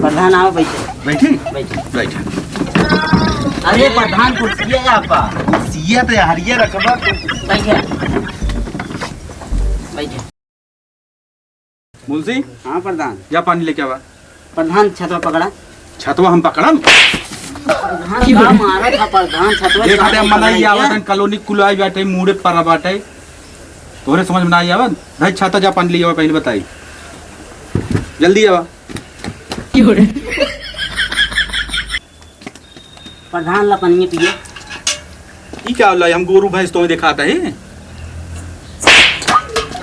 प्रधान आओ बैठे। बैठी बैठे बैठे। अरे प्रधान कुर्सी है आपका। सिया तो हरिया रखबा। बैठे बैठे। मुंशी हाँ प्रधान। जा पानी लेके आवा। प्रधान छतवा पकड़ा। छतवा हम पकड़म। प्रधान का मारा था प्रधान छतवा। देखा दे मनाई आवत कॉलोनी कुलाई बैठे मुड़े पर बाटे तोरे समझ में ना आई आवत। भाई छाता जा पानी ले आवा पहले बताई जल्दी आवा। प्रधान ला पानी पिए। ई क्या होला हम गोरू भैंस तो दिखाता है।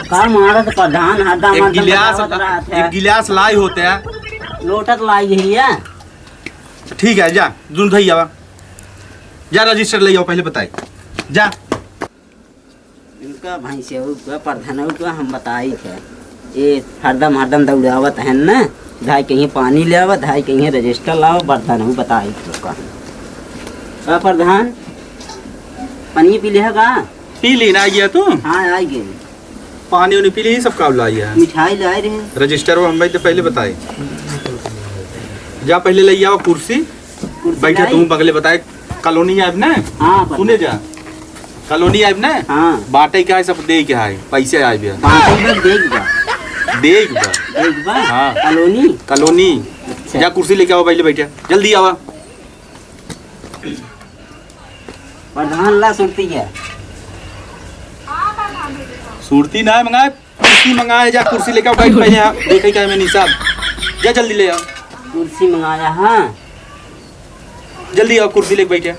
का मारा तो प्रधान हरदम एक गिलास लाई होते हैं। लोटक लाई है। ठीक है जा दूध भाई आवा। जा रजिस्टर ले आओ पहले बताई जा। इनका भैंसे का प्रधान का हम बताई थे ये हरदम दौड़ावत है ना। धाई कहीं पानी ले आवत धाई कहीं रजिस्टर लाओ प्रधान बताई थे का प्रधान पानी पी ले का। पी ली ना गया तू। हाँ आई गए। पानी उन्हें पी ली सब काम लाई है। मिठाई लाए रहे रजिस्टर वो हम भाई तो पहले बताए जा पहले ले आओ कुर्सी बैठे तुम बगले बताए कॉलोनी आब ना। हाँ सुने जा कॉलोनी आब ना। हाँ बाटे क्या है सब दे क्या है पैसे आए भी देख बा हाँ कॉलोनी कॉलोनी। जा कुर्सी लेके आओ पहले बैठे जल्दी आवा। प्रधान ला सुनती है। सूरती ना मंगाए कुर्सी मंगाए जा कुर्सी लेके आओ बैठ पहले देखे क्या मैं निशाब जा जल्दी ले आओ। कुर्सी मंगाया। हाँ जल्दी आओ कुर्सी लेके बैठे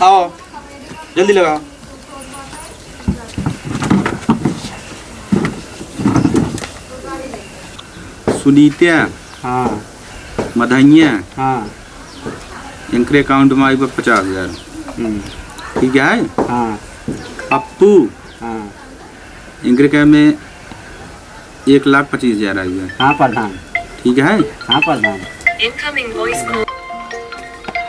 आओ जल्दी लगाओ। सुनीतिया हाँ मधैया हाँ इनके अकाउंट में आई 50,000। ठीक है। हाँ पप्पू हाँ इनके में 1,25,000 आई है। हाँ प्रधान। ठीक है। हाँ प्रधान। Incoming voice call.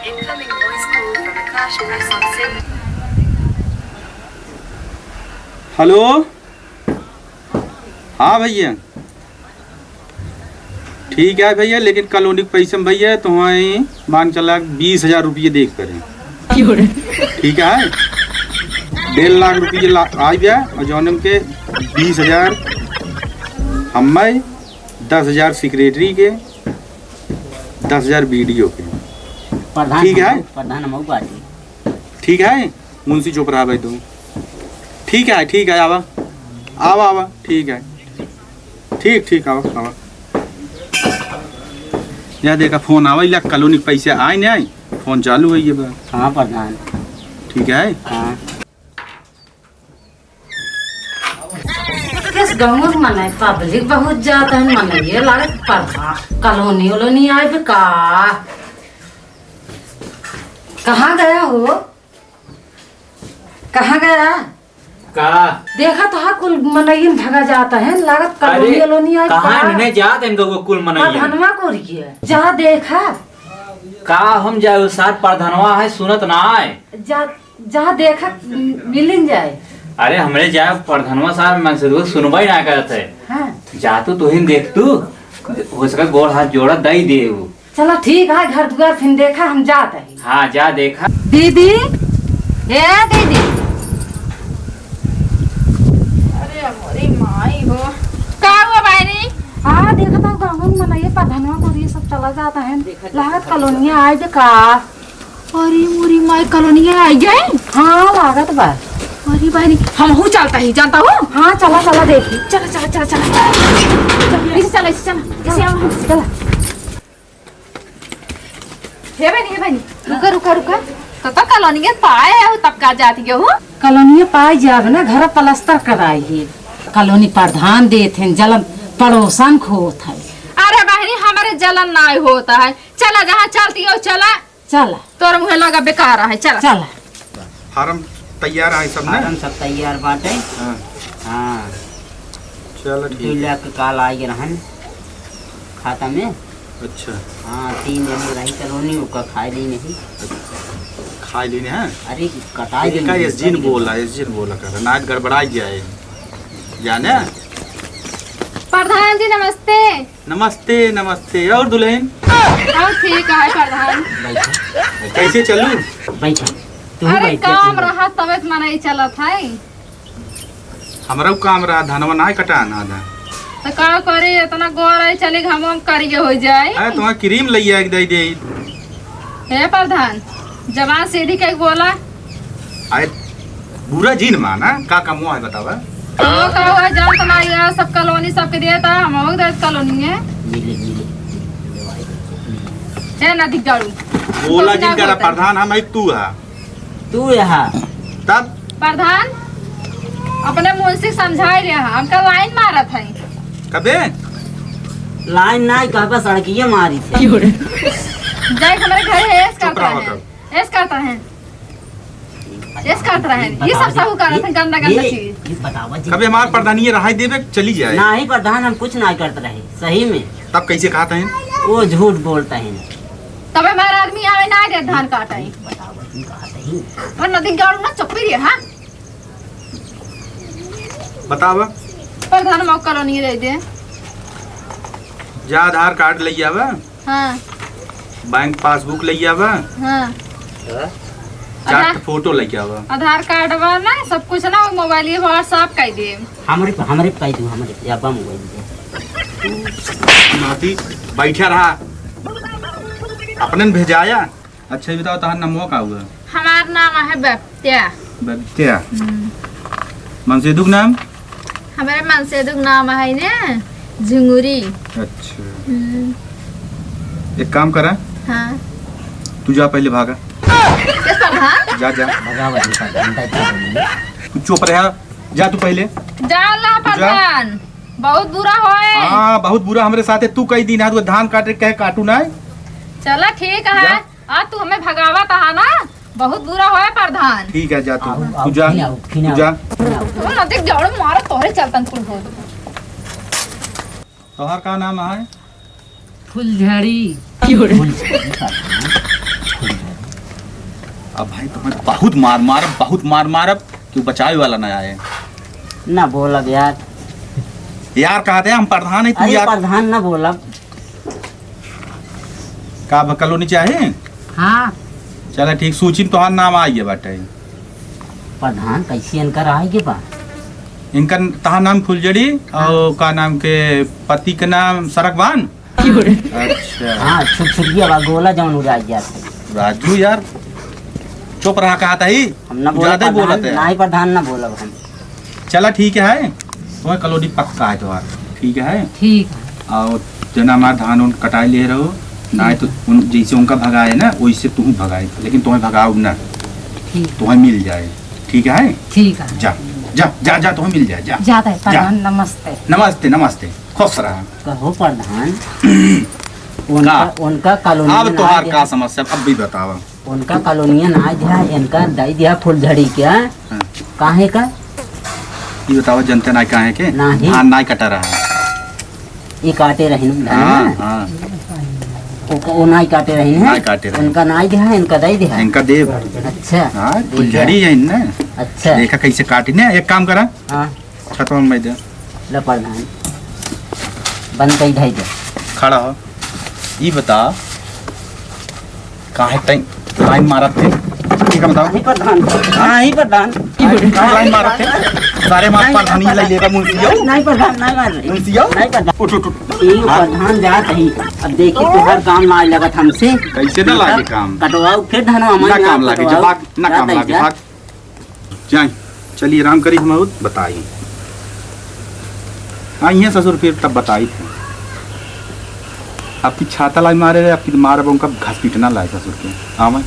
Incoming voice call from Akash Press on SIM. Hello हाँ भैया ठीक है भैया लेकिन कॉलोनी के पैसे में भैया तुम्हारे मान चला 20,000 रुपये देख करें। ठीक है 1.5 लाख रुपये आ गया और जौन के 20,000 हमें 10,000 सेक्रेटरी के 10,000 वीडियो के। प्रधान ठीक है प्रधान हम पार्टी। ठीक है मुंशी चुप रहा भाई तुम। ठीक है आवा आवा आवा ठीक है ठीक आवा आवा। या देखा फोन आवा इला कॉलोनी पैसे आए नहीं आए फोन चालू है ये बात। हाँ प्रधान। ठीक है। हाँ किस गाँव में मनाए पब्लिक बहुत ज्यादा है मनाइए लागत प्रधान कॉलोनी वोलोनी आए भी का कहाँ गया हो कहाँ गया का देखा तो हाँ कुल मनाइए भगा जाता है लागत कॉलोनी वोलोनी आए कहाँ नहीं जात इनको कुल मनाइए प्रधानवा को रही जा देखा का हम जाए साथ प्रधानवा है सुनत ना आए जा देखा मिलिन जाए। अरे हमरे जाए प्रधानवा साहब मन से सुनवाई ना करते हाँ जातू तो ही देख तू हो सका गोड़ हाथ जोड़ा दई दे वो। चलो ठीक है घर दुआर फिर देखा हम जाते हैं। हाँ जा देखा दीदी ए दीदी अरे हमारी माई हो का हुआ बायरी। हाँ देखा था गाँव में मनाइए प्रधानवा को ये सब चला जाता है लागत कॉलोनी आए जो का। अरे मोरी माई कॉलोनी आ गए। हाँ लागत बा। अरे बायरी हम हूँ चलता ही जानता हूँ। हाँ चला देखी चला चला चला चला इसे चला इसे आओ चला। हे बनी रुका तो कॉलोनी के पाए है तब का जाती के हो। कॉलोनी पाए जाब ना घर प्लास्टर कराई है कॉलोनी प्रधान देते हैं जलन पड़ोसन खोत है। अरे बहनी हमारे जलन ना होता है। चला जहाँ चलती हो चला तोर मुँह लगा बेकार है। चला फार्म तैयार है सब ना। फार्म सब तैयार बाटे। हाँ चलो 2 लाख काल आई रहन खाता में। अच्छा हाँ 3 जने रही कॉलोनी उसका खाई ली नहीं। खाई लेने हैं। अरे कटाई का एसजिन बोला कर नाट गड़बड़ाई जाए जाने प्रधान जी नमस्ते। नमस्ते नमस्ते। और दुल्हन हाँ ठीक है प्रधान। कैसे चलूं? बैठा तू अरे बैठ काम रहा तबियत में नहीं चलत है हमारा काम रहा धनवा ना कटाना था। तो का करे इतना गोर है चली हम करिए हो जाए। अरे तुम्हें क्रीम लइया दे दे। हे प्रधान जवान सीधी कह बोला अरे बुरा जीन माना का कमो है बतावा। तो का हुआ जान तुम्हारी यहाँ सब कॉलोनी सबके दिया था हम लोग दे कॉलोनी है। हे नदी गाड़ू बोला जिन का प्रधान हम तू है तू यहाँ तब प्रधान अपने मुंशी समझाई लिया हमका लाइन मारत है। कबे लाइन ना कहा सड़किए मारी थी। जाए हमारे घर है ऐस करता है ऐस करता है ऐस करता है ये सब सब कर रहे थे गंदा गंदा चीज। ये बतावा जी कबे हमार प्रधानी रहा देवे चली जाए। ना ही प्रधान हम कुछ ना करते रहे सही में। तब कैसे कहा था वो झूठ बोलता है। तब हमारा आदमी आवे ना दे धान काटा है बतावा जी कहा सही। और नदी गाड़ू ना चुप रही हां बतावा। प्रधान मौका कॉलोनी रह दे। जा आधार कार्ड लई आवा हां बैंक पासबुक लई आवा हां चार फोटो लई आवा। आधार कार्ड वाला सब कुछ ना मोबाइल ये व्हाट्सएप कर दे। हमारे कह दू हमारे याबा मोबाइल दे। नाती बैठा रहा अपने ने भेजाया। अच्छा ये बताओ तहार नमो का हुआ? हमार नाम है बप्त्या। बत्तिया मनसेदुक नाम? हमारे मनसेदुक नाम है ने झुंगुरी। अच्छा एक काम करा हाँ तू जा पहले भागा। किस प्रधान जा जा भगावा जी प्रधान तू चुप रहा जा तू पहले। जाला प्रधान बहुत बुरा होए। हाँ बहुत बुरा हमारे साथ है। तू कई दिन है धान काटे कहे काटू ना। चला ठीक है आज तू हमें भगावा था ना बहुत बुरा होए प्रधान। ठीक है जा तू जा तू जा। तू नदी गाड़ू मार तोरे चलतन कुल हो। तोहार का नाम है? फुलझड़ी। अब भाई तुम्हें बहुत मार मारब क्यों बचावे वाला ना आए। ना बोला यार। यार कहते हैं हम प्रधान है तू अरे यार। प्रधान ना बोला। का कॉलोनी चाहे? हाँ चला ठीक सूची में तोहार नाम आई है बाटे। प्रधान कैसे इनकर आएगी बा। इनका तहार नाम फुलझड़ी और का नाम के पति का नाम सरकबान। अच्छा हाँ छुटछुटिया बा गोला जौन उड़ा जाते। राजू यार चुप रहा कहा था ही हम ना बोला ज्यादा ही बोलत प्रधान, ना है। ही प्रधान ना बोला हम। चला ठीक है तुम्हें कॉलोनी पक्का है तुम्हार ठीक है। ठीक है। और जना हमारा धान उन कटाई ले रहो ना तो उन जैसे उनका भगाए ना वैसे तू भगाए लेकिन तुम्हें भगाओ ना ठीक तुम्हें मिल जाए ठीक है। ठीक है। जा जा जा जा तुम्हें मिल जाए जा। जाता है प्रधान नमस्ते। नमस्ते नमस्ते खुश रहा। कहो प्रधान का? उनका कॉलोनी अब तुहार का समस्या अब भी बतावा। उनका कॉलोनियन आ दिया इनका दई दिया फुलझड़ी क्या हाँ। काहे का ये बताओ जनता ना कहा है के नहीं। धान ना कटा रहा। ये काटे रही हाँ हाँ वो नाई काटे रही है नाई काटे रही। उनका नाई दिया इनका दई दिया। इनका देव अच्छा हाँ फुलझड़ी है ना। अच्छा देखा कैसे काटी ना एक काम करा हाँ छत में मैं दे लो प्रधान बंद कई ढाई दे। खड़ा हो ये बता काहे टाइम लाइन मारत थे ठीक है बताओ। नहीं प्रधान नहीं प्रधान काहे लाइन मारत थे सारे मार प्रधानी ले लेगा मुंशियो नहीं प्रधान नहीं मार रही मुंशियो नहीं प्रधान उठ उठ उठ। ठीक प्रधान जा रही अब देखी तुहार काम ना लगत हमसे कैसे ना लागे काम कटवाओ फिर धनवा ना मन काम लागे जब भाग ना काम लागे भाग जाए। चलिए आराम करी हम बताइए। हाँ ये ससुर फिर तब बताई थे आपकी छाता लाई मारे रहे आपकी मार उनका घास पीटना लाए ससुर के हाँ मैं